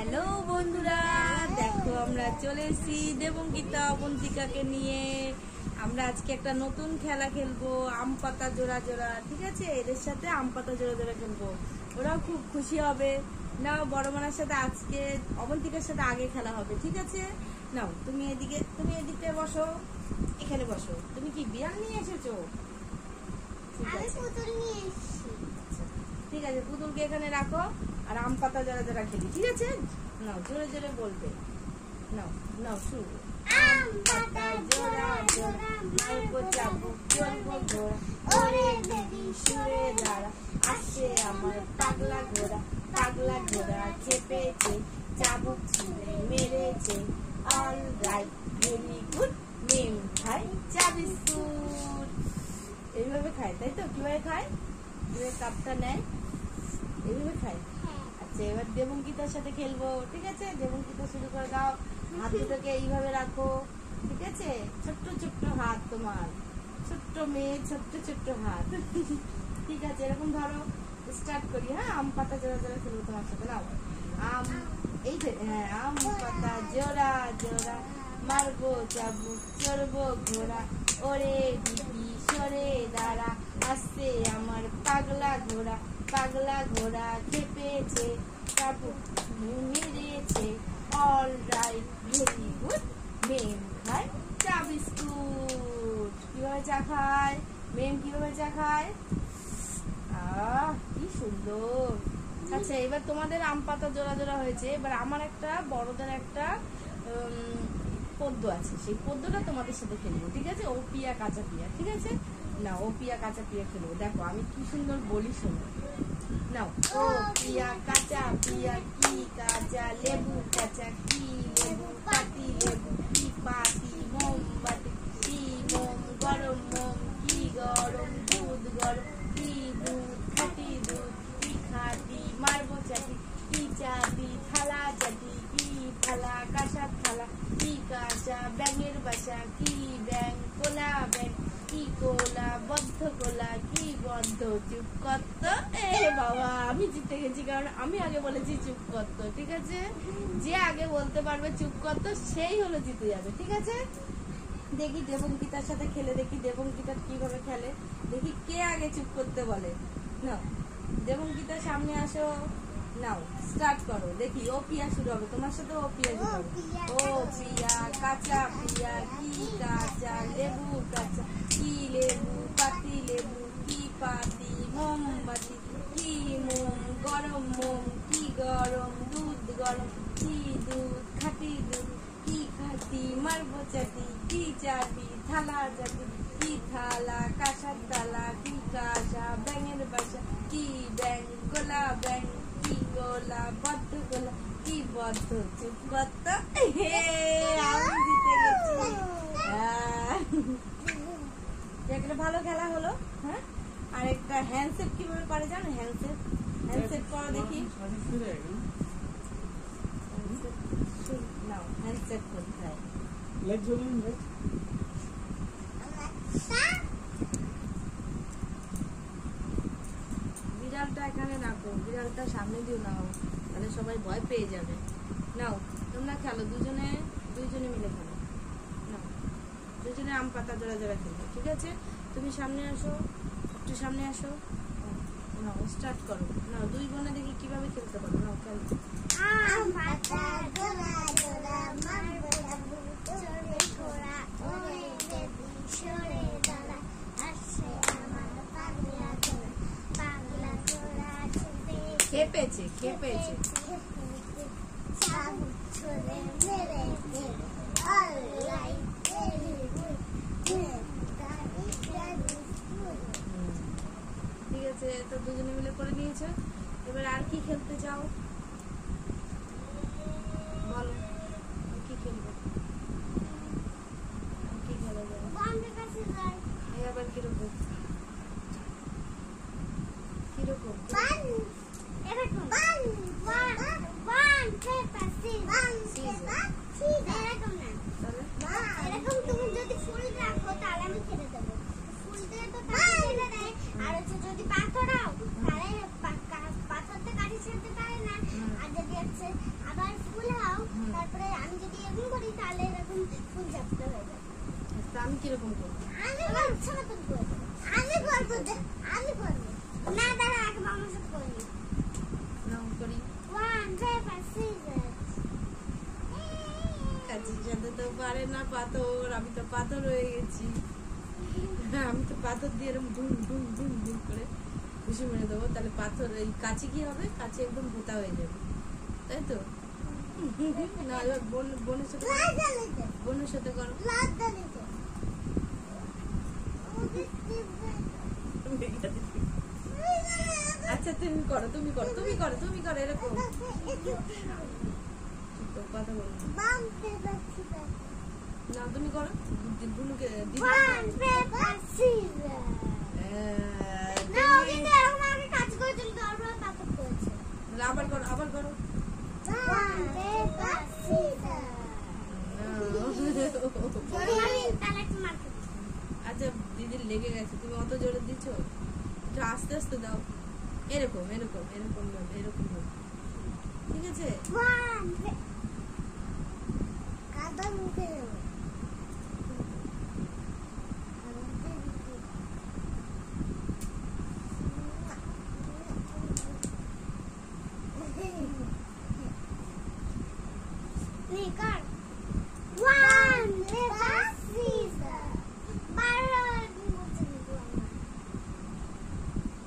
Hello বন্ধুরা, দেখো আমরা চলে এসেছি দেবঙ্গিতা অবন্তিকাকে নিয়ে। আমরা আজকে একটা নতুন খেলা খেলবো, আম পাতা জোড়া জোড়া। ঠিক আছে, এদের সাথে আম পাতা জোড়া জোড়া খেলবো, ওরাও খুব খুশি হবে। নাও, বড় মানার সাথে আজকে অবন্তিকার সাথে আগে খেলা হবে। ঠিক আছে, নাও তুমি এদিকে বসো, এখানে বসো। তুমি কি বিড়াল নিয়ে এসেছো? ঠিক আছে, পুতুলকে এখানে রাখো আর আম পাতা জোড়া জোড়া খেলি। ঠিক আছে, নাও জোরে জোরে বলবে। নাও নাও শুরু। আম পাতা জোড়া জোড়া মারবো চাবুক চলবো ঘোড়া, ওরে দিদি সুরে দাঁড়া আসছে আমার পাগলা ঘোড়া। পাগলা ঘোড়া খেপেছে, চাবুক ছুঁড়ে মেরেছে। অল রাইট, ভেরি গুড, মেম খাই চা বিস্কুট। এইভাবে খায়, তাই তো? কিভাবে খায়? কাপটা নেয়, এইভাবে খায়। আচ্ছা, এবার দেবঙ্গিতার সাথে খেলবো। ঠিক আছে, দেবঙ্গিতা শুরু করে দাও। হাত দুটোকে এইভাবে রাখো। ঠিক আছে, ছোট্ট ছোট্ট হাত তোমার, ছোট্ট মেয়ে, ছোট্ট ছোট্ট হাত। ঠিক আছে, এরকম ধরো। স্টার্ট করি। হ্যাঁ, আম পাতা জোড়া জোড়া খেলবো তোমার সাথে। নাও, আম, এই যে, হ্যাঁ, আম পাতা জোড়া জোড়া মারবো চাবুক চড়বো ঘোড়া, ওরে দিদি সরে দাঁড়া আসছে আমার পাগলা ঘোড়া। পাগলা ঘোড়া খেপেছে, চাবুক মেরেছে। অল রাইট, ভেরি গুড, মেম খায় চা বিস্কুট। কিভাবে চা খায় মেম? কিভাবে চা খায়? কি সুন্দর। আচ্ছা, এবার তোমাদের আম পাতা জোড়া জোড়া হয়েছে। এবার আমার একটা বড়দের একটা পদ্য আছে, সেই পদ্যটা তোমাদের সাথে খেলবো। ঠিক আছে, ও পিয়া কাঁচা পিয়া। ঠিক আছে, না, ও পিয়া কাঁচা পিয়া খেলবো। দেখো আমি কি সুন্দর বলি, শোনো। নাও, ও পিয়া কাঁচা পিয়া, কি কাঁচা লেবু কাঁচা, কি লেবু পাতি লেবু, কি পাতি মোমবাতি, কি মোম গরম মোম, কি গরম দুধ গরম, কি দুধ খাঁটি দুধ, কি খাঁটি মারবো চাটি, কি চাটি থালা চাটি, কি থালা কাঁসা থালা, কি কাঁচা ব্যাঙের বাসা, কি ব্যাঙ কোলা ব্যাঙ, কি কোলা বদ্ধ কোলা, কি বদ্ধ চুপ করত। বাবা, আমি জিতে গেছি, কারণ আমি আগে বলেছি চুপ করত। ঠিক আছে, যে আগে বলতে পারবে চুপ করত সেই হলো জিতে যাবে। ঠিক আছে, দেখি দেবঙ্গিতার সাথে খেলে দেখি দেবঙ্গিতা কিভাবে খেলে। দেখি কে আগে চুপ করতে বলে। নাও, দেবঙ্গিতা সামনে আসো। নাও, স্টার্ট করো। দেখি, ও পিয়া শুরু হবে, তোমার সাথে ও পিয়া শুরু হবে। ও পিয়া কাঁচা পিয়া, কি কাঁচা লেবু কাঁচা, কি লেবু পাতি লেবু, কি পাতি মোমবাতি, কি মোম গরম মোম, কি গরম দুধ গরম, কি দুধ খাঁটি দুধ, কি খাঁটি মারবো চাটি, কি চাটি থালা চাটি, কি থালা কাঁসার থালা, কি কাঁসা ব্যাঙের বাসা, কি ব্যাঙ গোলা ব্যাঙ, কি গোলা বদ্ধ গোলা, কি বদ্ধ চুপ বদ্ধ। আমি জিতে গেছি। একটা ভালো খেলা হলো। হ্যাঁ, আর একটা হ্যান্ডসেট কিভাবে করে জানো? হ্যান্ডসেট করো দেখি। নাও, হ্যান্ডসেট করতে হয়। বিড়ালটা এখানে রাখো, বিড়ালটা সামনে দিয়ে নাও, তাহলে সবাই ভয় পেয়ে যাবে। নাও, তোমরা খেলো, দুজনে মিলে খেলো। নাও, দুজনে আম পাতা জোড়া জোড়া খেলো। ঠিক আছে, তুমি সামনে আসো, একটু সামনে আসো। নাও, স্টার্ট করো। নাও, দুই বোনে দেখি কিভাবে খেলতে পারো। নাও, খেলো। আম পাতা জোড়া জোড়া মারবো চাবুক চড়বো ঘোড়া, ওরে দিদি সরে দাঁড়া আসছে আমার পাগলা ঘোড়া। পাগলা ঘোড়া খেপেছে, চাবুক ছুঁড়ে মেরেছে। অল রাইট, ভেরি গুড, ঠিক আছে, তো দুজনে মিলে করে নিয়েছে। এবার আর কি খেলতে চাও বলো, কি খেলবো? কি খেলা যায়? এই আবার কিরকম এরকম তুমি যদি ফুল রাখো তাহলে আমি খেলে দেবো। ফুল দিয়ে তো খেলে দেয়, আর যদি পাথর দাও তাহলে পাথরটা কাঠি ছিঁড়তে পারে না, আমি কিরকম করবো? আমি করবো না দাঁড়া আগে মামার সাথে করি নাম করি। 1 paper scissors কাচির সাথে তো পারে না পাথর, আমি তো পাথর হয়ে গেছি। আমি তো পাথর দিয়ে এরকম ধুম ধুম ধুম ধুম করে ঘুষি মেরে দেবো, তাহলে পাথর এই কাচি কি হবে, কাচি একদম ভোতা হয়ে যাবে, তাই তো? না এবার বোনের সাথে বোনের সাথে করো। আচ্ছা তুমি করো তুমি করো তুমি করো তুমি করো এরকম তো কথা বলো না, তুমি করো বুনুকে দিদি। আবার করো আবার করো। আচ্ছা দিদির লেগে গেছে, তুমি অত জোরে দিচ্ছ, একটু আস্তে আস্তে দাও, এরকম এরকম এরকম ভাবে এরকম ভাবে, ঠিক আছে?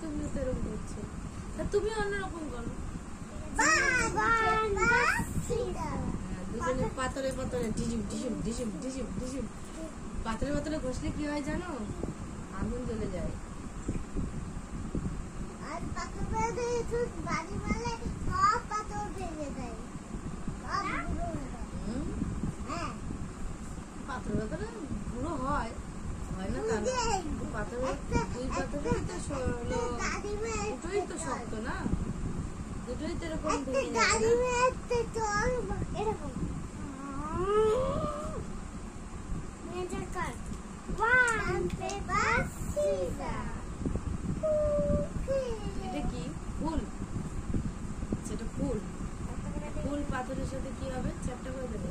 তুমিও তো এরকম করছো, তা তুমি অন্যরকম করো। দুজনে পাথরে পাথরে ডিসিম ডিসিম ডিসিম ডিসিম ডিসিম। পাথরে পাথরে ঘষলে কি হয় জানো? আগুন জ্বলে যায়। পাথরে পাথরে গুঁড়ো হয়, হয় না তা না। পাথরে দুই পাথরেই তো দুটোই তো শক্ত না, দুটোই তো এরকম ভেঙে যাবে না। এটা কি ফুল? সেটা ফুল, ফুল পাথরের সাথে কি হবে? চ্যাপটা করে দেবে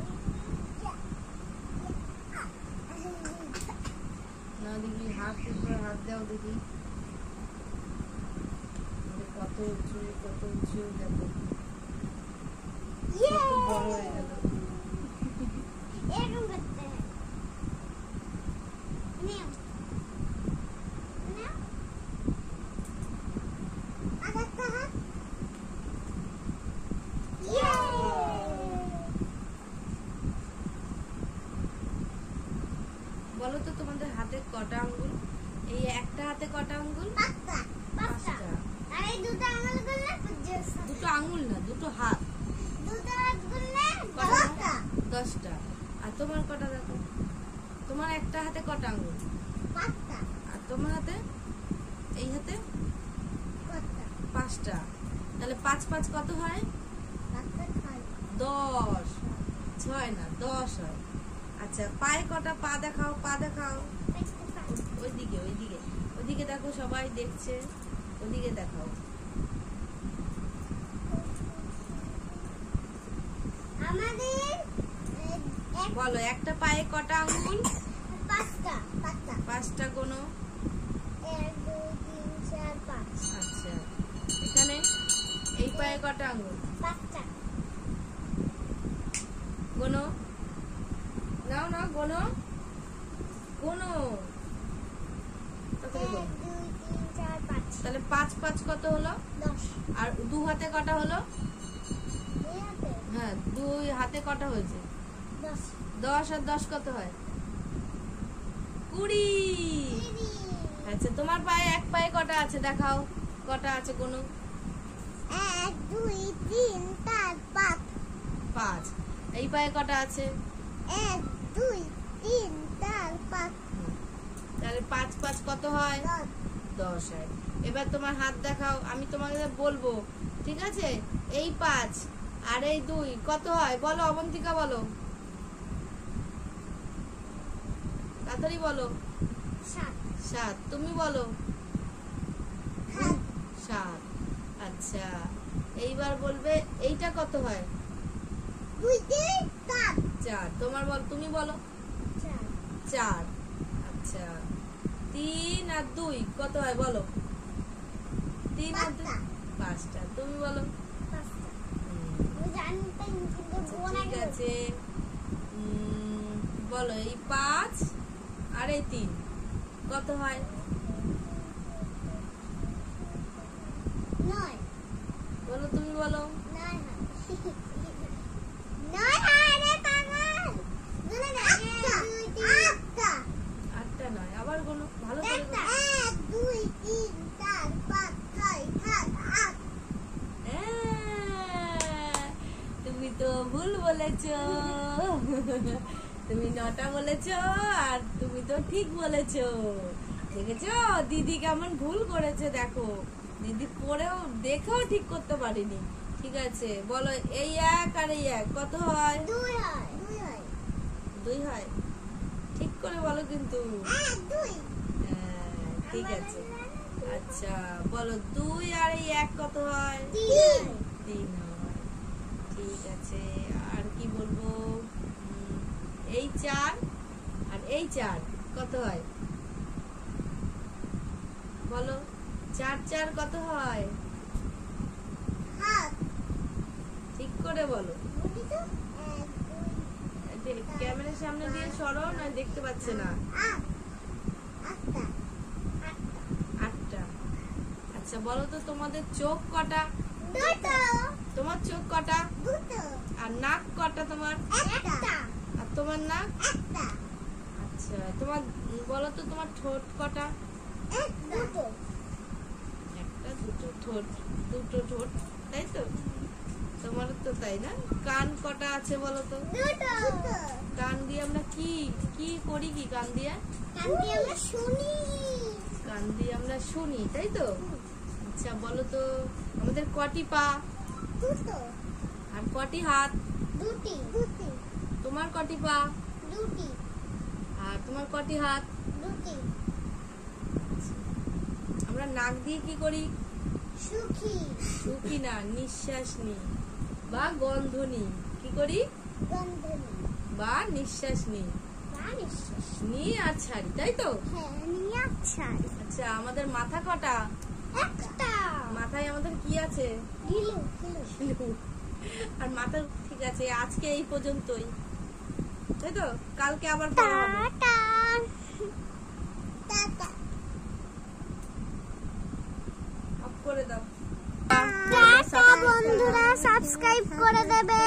না। দেখি হাত হাত দাও দেখি, কত উঁচু কত উঁচু, দেখো কত বড় হয়ে গেল। বলো তো তোমাদের হাতে কটা আঙ্গুল? এই একটা হাতে কটা আঙ্গুল? পাঁচটা। দুটো আঙ্গুল না, দুটো হাত। 10টা। আর তোমার কটা? দেখো তোমার একটা হাতে কটা আঙ্গুল? আর তোমার হাতে, এই হাতে 5টা। তাহলে 5 5 কত হয়? 10। 6 না 10 হয়। আচ্ছা পায়ে কটা? পা দেখাও পা দেখাও। ওইদিকে ওইদিকে ওইদিকে দেখো, সবাই দেখছে, ওদিকে দেখাও। বলো একটা পায়ে কটা আঙ্গুল? 5টা গোনো। 1 2 3 4 5। আচ্ছা এখানে এই পায়ে কটা আঙ্গুল? 5টা। গোনো, নাও নাও গোনো গোনো। 1 2 3 4 5। তাহলে 5 5 কত হলো? 10। আর দু হাতে কটা হলো? এই হাতে হ্যাঁ দুই হাতে কটা হয়েছে? 10। 10 আর 10 কত হয়? 20। আচ্ছা তোমার পায়ে এক পায়ে কটা আছে দেখাও, কটা আছে কোনো? 1 2 3 4 5। 5। এই পায়ে কটা আছে? 1 2 3 4 5। তাহলে 5 5 কত হয়? 10 হয়। এবার তোমার হাত দেখাও, আমি তোমাকে বলবো, ঠিক আছে? এই 5 আর এই 2 কত হয় বলো? অবন্তিকা বলো, তাড়াতাড়ি বলো। 7। 7। তুমি বলো 7। আচ্ছা এইবার বলবে এইটা কত হয়? 2 3 4। 4। তোমার বল, তুমি বলো 4। 4। আচ্ছা 3 আর 2 কত হয় বলো? 3 আর 2 5টা। তুমি বলো। ঠিক আছে, বলো এই 5 আর এই 3 কত হয়? 9 বলো, তুমি বলো। 9 হয় রে পাগল। গুনে না 8টা নয়, আবার গুনো ভালো করে গুনো। 1 2 3 4 5 6 7 8। তুমি তো ভুল বলেছো। তুমি 9টা বলেছো আর তুমি তো ঠিক বলেছো। দেখেছো দিদি কেমন ভুল করেছে? দেখো দিদি পড়েও দেখেও ঠিক করতে পারিনি। ঠিক আছে, বলো এই 1 আর এই 1 কত হয়? 2 হয় 2 হয় 2 হয়। ঠিক করে বলো কিন্তু। 1 2। ঠিক আছে, আচ্ছা বলো 2 আর এই 1 কত হয়? 3 3 হয়। ঠিক আছে, আর কি বলবো? এই 4 আর এই 4 কত হয়? বলো 4 4 কত হয়? 7। ঠিক করে বলো। বুঝি তো 1 2 ক্যামেরার সামনে দিয়ে সরো, না দেখতে পাচ্ছে না। 8টা 8টা। আচ্ছা বলো তো তোমাদের চোখ কটা? 2টো তোমার চোখ কটা? 2টো আর নাক কটা তোমার? 1টা আর তোমার নাক? 1টা। আচ্ছা তোমার বলো তো তোমার ঠোঁট কটা? 2টো 1টা 2টো ঠোঁট, 2টো ঠোঁট, তাই তো? তোমার তো তাই না? কান কটা আছে বলো তো? 2টো। কান দিয়ে আমরা কি কি করি? কি কান দিয়ে? কান দিয়ে আমরা শুনি। কান দিয়ে আমরা শুনি, তাই তো? আচ্ছা বলো তো আমাদের কটি পা? 2টো। আর কটি হাত? 2টি। তোমার কটি পা? 2টি। আর তোমার কটি হাত? 2টি। আমরা নাক দিয়ে কি করি? সুখী শুকি না, নিঃশ্বাস নিই বা গন্ধ নিই। কি করি? গন্ধনি বা নিঃশ্বাস নিই, বানিশ। নিই আর ছাড়ি, তাই তো? হ্যাঁ নিয়ে আচ্ছা। আচ্ছা আমাদের মাথা কটা? একটা। মাথায় আমাদের কি আছে? গিলু। আর মাথা। ঠিক আছে, আজকে এই পর্যন্তই, তাই তো? কালকে আবার পড়া হবে। টাটা। টাটা। অফ করে দাও। টাটা বন্ধুরা, সাবস্ক্রাইব করে দেবে।